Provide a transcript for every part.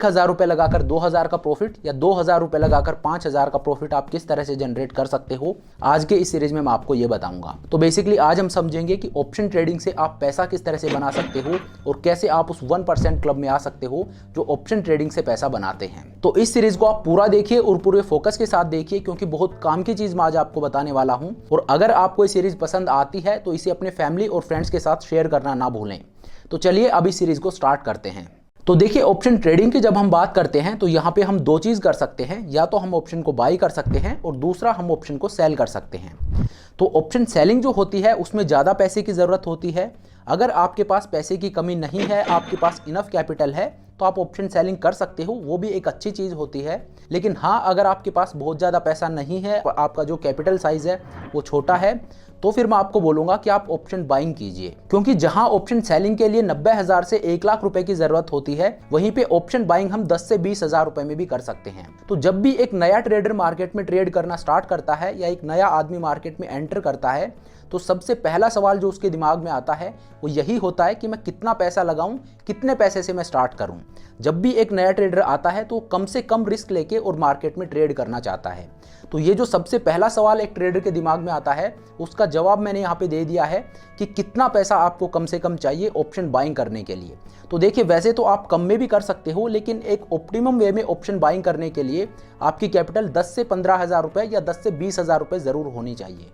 1,000 रुपये लगाकर 2,000 का प्रॉफिट या 2,000 रुपये लगाकर 5,000 का प्रॉफिट आप किस तरह से जनरेट कर सकते हो, आज के इस सीरीज में मैं आपको ये बताऊंगा। तो बेसिकली आज हम समझेंगे कि ऑप्शन ट्रेडिंग से आप पैसा किस तरह से बना सकते हो और कैसे आप उस 1% क्लब में आ सकते हो जो ऑप्शन ट्रेडिंग से पैसा बनाते हैं। तो इस सीरीज को आप पूरा देखिए और पूरे फोकस के साथ देखिए, क्योंकि बहुत काम की चीज मैं आज आपको बताने वाला हूं। और अगर आपको ये सीरीज पसंद आती है तो इसे अपने फैमिली और फ्रेंड्स के साथ शेयर करना ना भूलें। तो चलिए अब इस सीरीज को स्टार्ट करते हैं। तो देखिए, ऑप्शन ट्रेडिंग की जब हम बात करते हैं तो यहाँ पे हम दो चीज़ कर सकते हैं, या तो हम ऑप्शन को बाई कर सकते हैं और दूसरा हम ऑप्शन को सेल कर सकते हैं। तो ऑप्शन सेलिंग जो होती है उसमें ज़्यादा पैसे की ज़रूरत होती है। अगर आपके पास पैसे की कमी नहीं है, आपके पास इनफ कैपिटल है, तो आप ऑप्शन सेलिंग कर सकते हो, वो भी एक अच्छी चीज़ होती है। लेकिन हाँ, अगर आपके पास बहुत ज़्यादा पैसा नहीं है, आपका जो कैपिटल साइज़ है वो छोटा है, तो फिर मैं आपको बोलूँगा कि आप ऑप्शन बाइंग कीजिए। क्योंकि जहां ऑप्शन सेलिंग के लिए 90,000 से 1 लाख रुपए की ज़रूरत होती है, वहीं पे ऑप्शन बाइंग हम 10 से 20,000 रुपए में भी कर सकते हैं। तो जब भी एक नया ट्रेडर मार्केट में ट्रेड करना स्टार्ट करता है या एक नया आदमी मार्केट में एंटर करता है, तो सबसे पहला सवाल जो उसके दिमाग में आता है वो यही होता है कि मैं कितना पैसा लगाऊं, कितने पैसे से मैं स्टार्ट करूं। जब भी एक नया ट्रेडर आता है तो कम से कम रिस्क लेके और मार्केट में ट्रेड करना चाहता है। तो ये जो सबसे पहला सवाल एक ट्रेडर के दिमाग में आता है, उसका जवाब मैंने यहाँ पे दे दिया है कि कितना पैसा आपको कम से कम चाहिए ऑप्शन बाइंग करने के लिए। तो देखिए, वैसे तो आप कम में भी कर सकते हो, लेकिन एक ऑप्टिमम वे में ऑप्शन बाइंग करने के लिए आपकी कैपिटल 10 से 15,000 रुपये या 10 से 20,000 रुपये ज़रूर होनी चाहिए।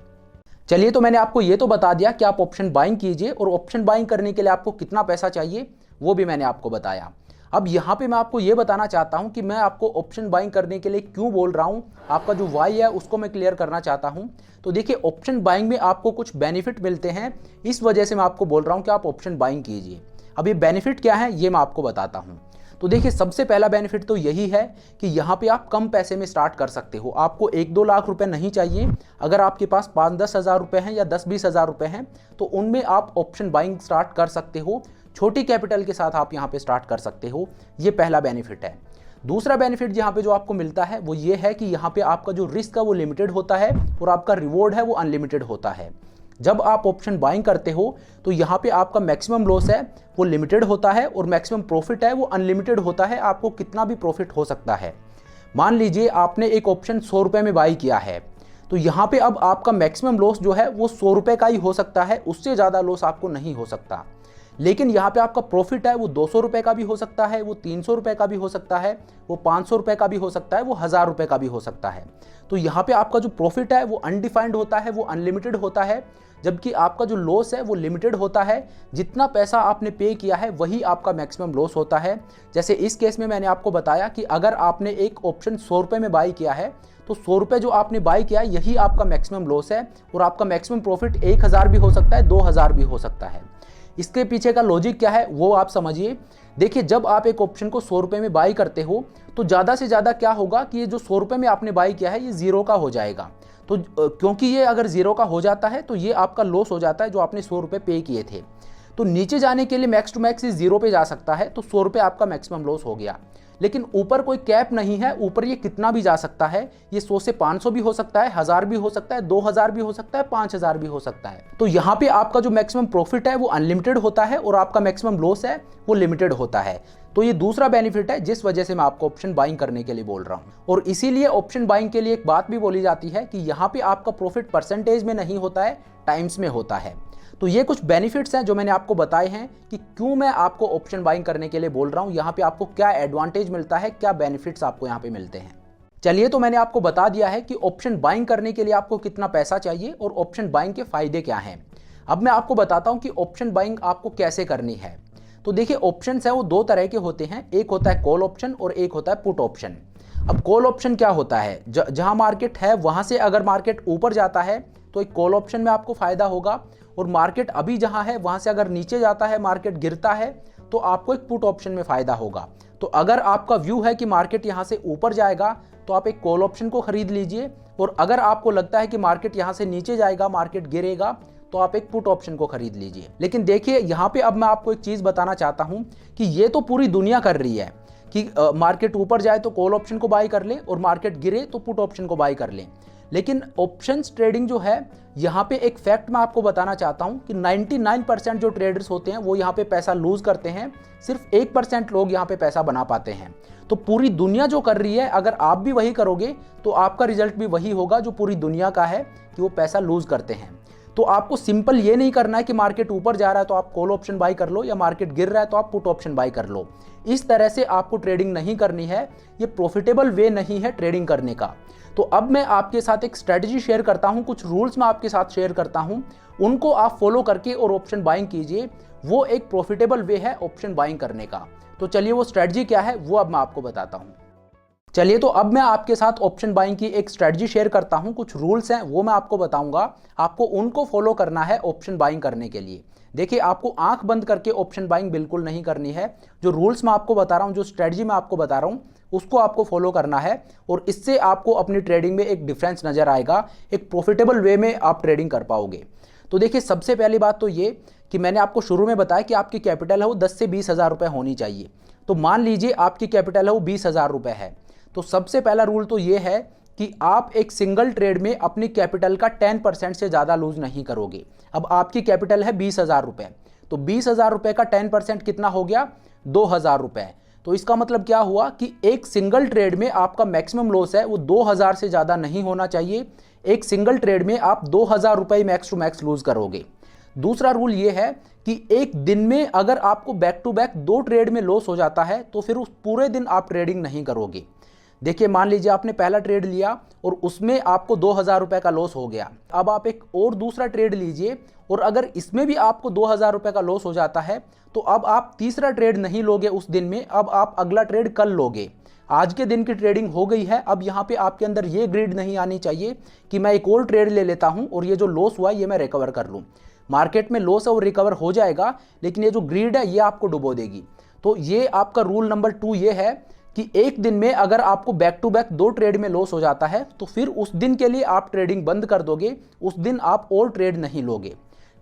चलिए, तो मैंने आपको ये तो बता दिया कि आप ऑप्शन बाइंग कीजिए और ऑप्शन बाइंग करने के लिए आपको कितना पैसा चाहिए वो भी मैंने आपको बताया। अब यहाँ पे मैं आपको ये बताना चाहता हूँ कि मैं आपको ऑप्शन बाइंग करने के लिए क्यों बोल रहा हूँ, आपका जो वाई है उसको मैं क्लियर करना चाहता हूँ। तो देखिए, ऑप्शन बाइंग में आपको कुछ बेनिफिट मिलते हैं, इस वजह से मैं आपको बोल रहा हूँ कि आप ऑप्शन बाइंग कीजिए। अब ये बेनिफिट क्या है ये मैं आपको बताता हूँ। तो देखिए, सबसे पहला बेनिफिट तो यही है कि यहाँ पे आप कम पैसे में स्टार्ट कर सकते हो। आपको 1-2 लाख रुपए नहीं चाहिए। अगर आपके पास 5-10 हज़ार रुपये हैं या 10-20 हज़ार रुपये हैं तो उनमें आप ऑप्शन बाइंग स्टार्ट कर सकते हो। छोटी कैपिटल के साथ आप यहाँ पे स्टार्ट कर सकते हो। ये पहला बेनिफिट है। दूसरा बेनिफिट यहाँ पे जो आपको मिलता है वो ये है कि यहाँ पे आपका जो रिस्क है वो लिमिटेड होता है और आपका रिवॉर्ड है वो अनलिमिटेड होता है। जब आप ऑप्शन बाइंग करते हो तो यहाँ पे आपका मैक्सिमम लॉस है वो लिमिटेड होता है और मैक्सिमम प्रॉफिट है वो अनलिमिटेड होता है। आपको कितना भी प्रॉफिट हो सकता है। मान लीजिए आपने एक ऑप्शन 100 रुपये में बाई किया है, तो यहाँ पे अब आपका मैक्सिमम लॉस जो है वो 100 रुपये का ही हो सकता है, उससे ज़्यादा लॉस आपको नहीं हो सकता। लेकिन यहाँ पे आपका प्रॉफिट है वो 200 रुपये का भी हो सकता है, वो 300 रुपये का भी हो सकता है, वो 500 रुपये का भी हो सकता है, वो 1,000 रुपये का भी हो सकता है। तो यहाँ पे आपका जो प्रॉफिट है वो अनडिफाइंड होता है, वो अनलिमिटेड होता है, जबकि आपका जो लॉस है वो लिमिटेड होता है। जितना पैसा आपने पे किया है वही आपका मैक्सिमम लॉस होता है। जैसे इस केस में मैंने आपको बताया कि अगर आपने एक ऑप्शन 100 रुपये में बाई किया है तो 100 रुपये जो आपने बाई किया है यही आपका मैक्सिमम लॉस है और आपका मैक्सिमम प्रॉफिट 1,000 भी हो सकता है, 2,000 भी हो सकता है। इसके पीछे का लॉजिक क्या है वो आप समझिए। देखिए, जब आप एक ऑप्शन को 100 रुपये में बाई करते हो तो ज़्यादा से ज़्यादा क्या होगा कि ये जो 100 रुपये में आपने बाई किया है ये ज़ीरो का हो जाएगा। तो क्योंकि ये अगर ज़ीरो का हो जाता है तो ये आपका लॉस हो जाता है जो आपने 100 रुपये पे किए थे। तो नीचे जाने के लिए मैक्स टू मैक्स ये 0 पे जा सकता है, तो 100 रुपये आपका मैक्सिमम लॉस हो गया। लेकिन ऊपर कोई कैप नहीं है, ऊपर ये कितना भी जा सकता है। ये 100 से 500 भी हो सकता है, 1,000 भी हो सकता है, 2,000 भी हो सकता है, 5,000 भी हो सकता है। तो यहाँ पे आपका जो मैक्सिमम प्रॉफिट है वो अनलिमिटेड होता है और आपका मैक्सिमम लॉस है वो लिमिटेड होता है। तो ये दूसरा बेनिफिट है जिस वजह से मैं आपको ऑप्शन बाइंग करने के लिए बोल रहा हूँ। और इसीलिए ऑप्शन बाइंग के लिए एक बात भी बोली जाती है कि यहाँ पे आपका प्रॉफिट परसेंटेज में नहीं होता है, टाइम्स में होता है। तो ये कुछ बेनिफिट्स हैं जो मैंने आपको बताए हैं कि क्यों मैं आपको ऑप्शन बाइंग करने के लिए बोल रहा हूँ। यहाँ पे आपको क्या एडवांटेज मिलता है, क्या बेनिफिट्स आपको यहाँ पे मिलते हैं। चलिए, तो मैंने आपको बता दिया है कि ऑप्शन बाइंग करने के लिए आपको कितना पैसा चाहिए और ऑप्शन बाइंग के फायदे क्या हैं। अब मैं आपको बताता हूँ कि ऑप्शन बाइंग आपको कैसे करनी है। तो देखिए, ऑप्शंस है वो दो तरह के होते हैं, एक होता है कॉल ऑप्शन और एक होता है पुट ऑप्शन। अब कॉल ऑप्शन क्या होता है, जहां मार्केट है वहां से अगर मार्केट ऊपर जाता है तो एक कॉल ऑप्शन में आपको फायदा होगा, और मार्केट अभी जहां है वहां से अगर नीचे जाता है, मार्केट गिरता है, तो आपको एक पुट ऑप्शन में फायदा होगा। तो अगर आपका व्यू है कि मार्केट यहां से ऊपर जाएगा तो आप एक कॉल ऑप्शन को खरीद लीजिए, और अगर आपको लगता है कि मार्केट यहां से नीचे जाएगा, मार्केट गिरेगा, तो आप एक पुट ऑप्शन को खरीद लीजिए। लेकिन देखिए, यहाँ पे अब मैं आपको एक चीज बताना चाहता हूं कि ये तो पूरी दुनिया कर रही है कि मार्केट ऊपर जाए तो कॉल ऑप्शन को बाय कर लें और मार्केट गिरे तो पुट ऑप्शन को बाय कर लें। लेकिन ऑप्शंस ट्रेडिंग जो है, यहाँ पे एक फैक्ट मैं आपको बताना चाहता हूँ कि 99% जो ट्रेडर्स होते हैं वो यहाँ पे पैसा लूज करते हैं, सिर्फ 1% लोग यहाँ पे पैसा बना पाते हैं। तो पूरी दुनिया जो कर रही है, अगर आप भी वही करोगे तो आपका रिजल्ट भी वही होगा जो पूरी दुनिया का है कि वो पैसा लूज करते हैं। तो आपको सिंपल ये नहीं करना है कि मार्केट ऊपर जा रहा है तो आप कॉल ऑप्शन बाय कर लो, या मार्केट गिर रहा है तो आप पुट ऑप्शन बाय कर लो। इस तरह से आपको ट्रेडिंग नहीं करनी है, ये प्रॉफिटेबल वे नहीं है ट्रेडिंग करने का। तो अब मैं आपके साथ एक स्ट्रेटजी शेयर करता हूं, कुछ रूल्स मैं आपके साथ शेयर करता हूं, उनको आप फॉलो करके और ऑप्शन बाइंग कीजिए। वो एक प्रॉफिटेबल वे है ऑप्शन बाइंग करने का। तो चलिए वो स्ट्रेटजी क्या है वो अब मैं आपको बताता हूं। चलिए तो अब मैं आपके साथ ऑप्शन बाइंग की एक स्ट्रेटजी शेयर करता हूं, कुछ रूल्स हैं वो मैं आपको बताऊंगा, आपको उनको फॉलो करना है ऑप्शन बाइंग करने के लिए। देखिए, आपको आंख बंद करके ऑप्शन बाइंग बिल्कुल नहीं करनी है। जो रूल्स मैं आपको बता रहा हूं, जो स्ट्रेटजी मैं आपको बता रहा हूं, उसको आपको फॉलो करना है और इससे आपको अपनी ट्रेडिंग में एक डिफरेंस नजर आएगा, एक प्रॉफिटेबल वे में आप ट्रेडिंग कर पाओगे। तो देखिए, सबसे पहली बात तो ये कि मैंने आपको शुरू में बताया कि आपकी कैपिटल है वो 10 से 20 हज़ार रुपये होनी चाहिए। तो मान लीजिए आपकी कैपिटल है वो 20 हज़ार रुपये है, तो सबसे पहला रूल तो ये है कि आप एक सिंगल ट्रेड में अपनी कैपिटल का 10% से ज़्यादा लूज नहीं करोगे। अब आपकी कैपिटल है 20 हज़ार रुपये, तो 20 हज़ार रुपये का 10% कितना हो गया? 2 हज़ार रुपये। तो इसका मतलब क्या हुआ कि एक सिंगल ट्रेड में आपका मैक्सिमम लॉस है वो 2 हज़ार से ज़्यादा नहीं होना चाहिए। एक सिंगल ट्रेड में आप 2 हज़ार रुपये मैक्स टू मैक्स लूज करोगे। दूसरा रूल ये है कि एक दिन में अगर आपको बैक टू बैक 2 ट्रेड में लॉस हो जाता है तो फिर उस पूरे दिन आप ट्रेडिंग नहीं करोगे। देखिए, मान लीजिए आपने पहला ट्रेड लिया और उसमें आपको 2 हज़ार रुपये का लॉस हो गया। अब आप एक और दूसरा ट्रेड लीजिए और अगर इसमें भी आपको 2 हज़ार रुपये का लॉस हो जाता है तो अब आप तीसरा ट्रेड नहीं लोगे उस दिन में, अब आप अगला ट्रेड कल लोगे। आज के दिन की ट्रेडिंग हो गई है। अब यहाँ पे आपके अंदर ये ग्रीड नहीं आनी चाहिए कि मैं एक और ट्रेड ले लेता हूँ और ये जो लॉस हुआ ये मैं रिकवर कर लूँ। मार्केट में लॉस और रिकवर हो जाएगा, लेकिन ये जो ग्रीड है ये आपको डुबो देगी। तो ये आपका रूल नंबर 2 ये है कि एक दिन में अगर आपको बैक टू बैक 2 ट्रेड में लॉस हो जाता है तो फिर उस दिन के लिए आप ट्रेडिंग बंद कर दोगे, उस दिन आप और ट्रेड नहीं लोगे।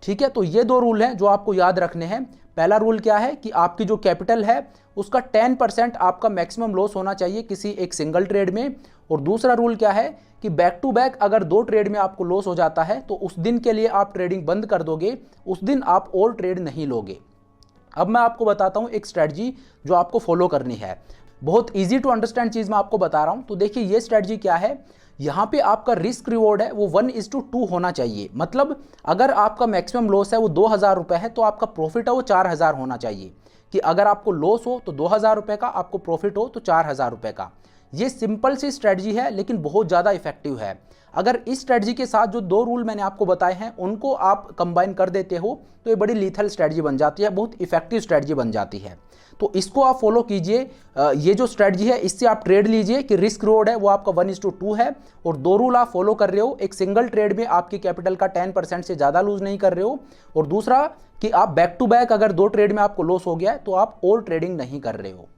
ठीक है, तो ये 2 रूल हैं जो आपको याद रखने हैं। पहला रूल क्या है कि आपकी जो कैपिटल है उसका 10% आपका मैक्सिमम लॉस होना चाहिए किसी एक सिंगल ट्रेड में। और दूसरा रूल क्या है कि बैक टू बैक अगर 2 ट्रेड में आपको लॉस हो जाता है तो उस दिन के लिए आप ट्रेडिंग बंद कर दोगे, उस दिन आप और ट्रेड नहीं लोगे। अब मैं आपको बताता हूं एक स्ट्रेटजी जो आपको फॉलो करनी है। बहुत इजी टू अंडरस्टैंड चीज मैं आपको बता रहा हूं। तो देखिए, ये स्ट्रेटजी क्या है, यहाँ पे आपका रिस्क रिवॉर्ड है वो 1:2 होना चाहिए। मतलब अगर आपका मैक्सिमम लॉस है वो 2 हज़ार रुपये है तो आपका प्रॉफिट है वो 4 हज़ार होना चाहिए। कि अगर आपको लॉस हो तो 2 हज़ार रुपये का, आपको प्रॉफिट हो तो 4 हज़ार रुपये का। ये सिंपल सी स्ट्रेटजी है लेकिन बहुत ज़्यादा इफेक्टिव है। अगर इस स्ट्रेटजी के साथ जो 2 रूल मैंने आपको बताए हैं उनको आप कंबाइन कर देते हो तो ये बड़ी लीथल स्ट्रेटजी बन जाती है, बहुत इफेक्टिव स्ट्रेटजी बन जाती है। तो इसको आप फॉलो कीजिए। ये जो स्ट्रेटजी है इससे आप ट्रेड लीजिए कि रिस्क रिवॉर्ड है वो आपका 1:2 है और 2 रूल आप फॉलो कर रहे हो। एक सिंगल ट्रेड में आपकी कैपिटल का 10% से ज़्यादा लूज नहीं कर रहे हो, और दूसरा कि आप बैक टू बैक अगर 2 ट्रेड में आपको लॉस हो गया है तो आप और ट्रेडिंग नहीं कर रहे हो।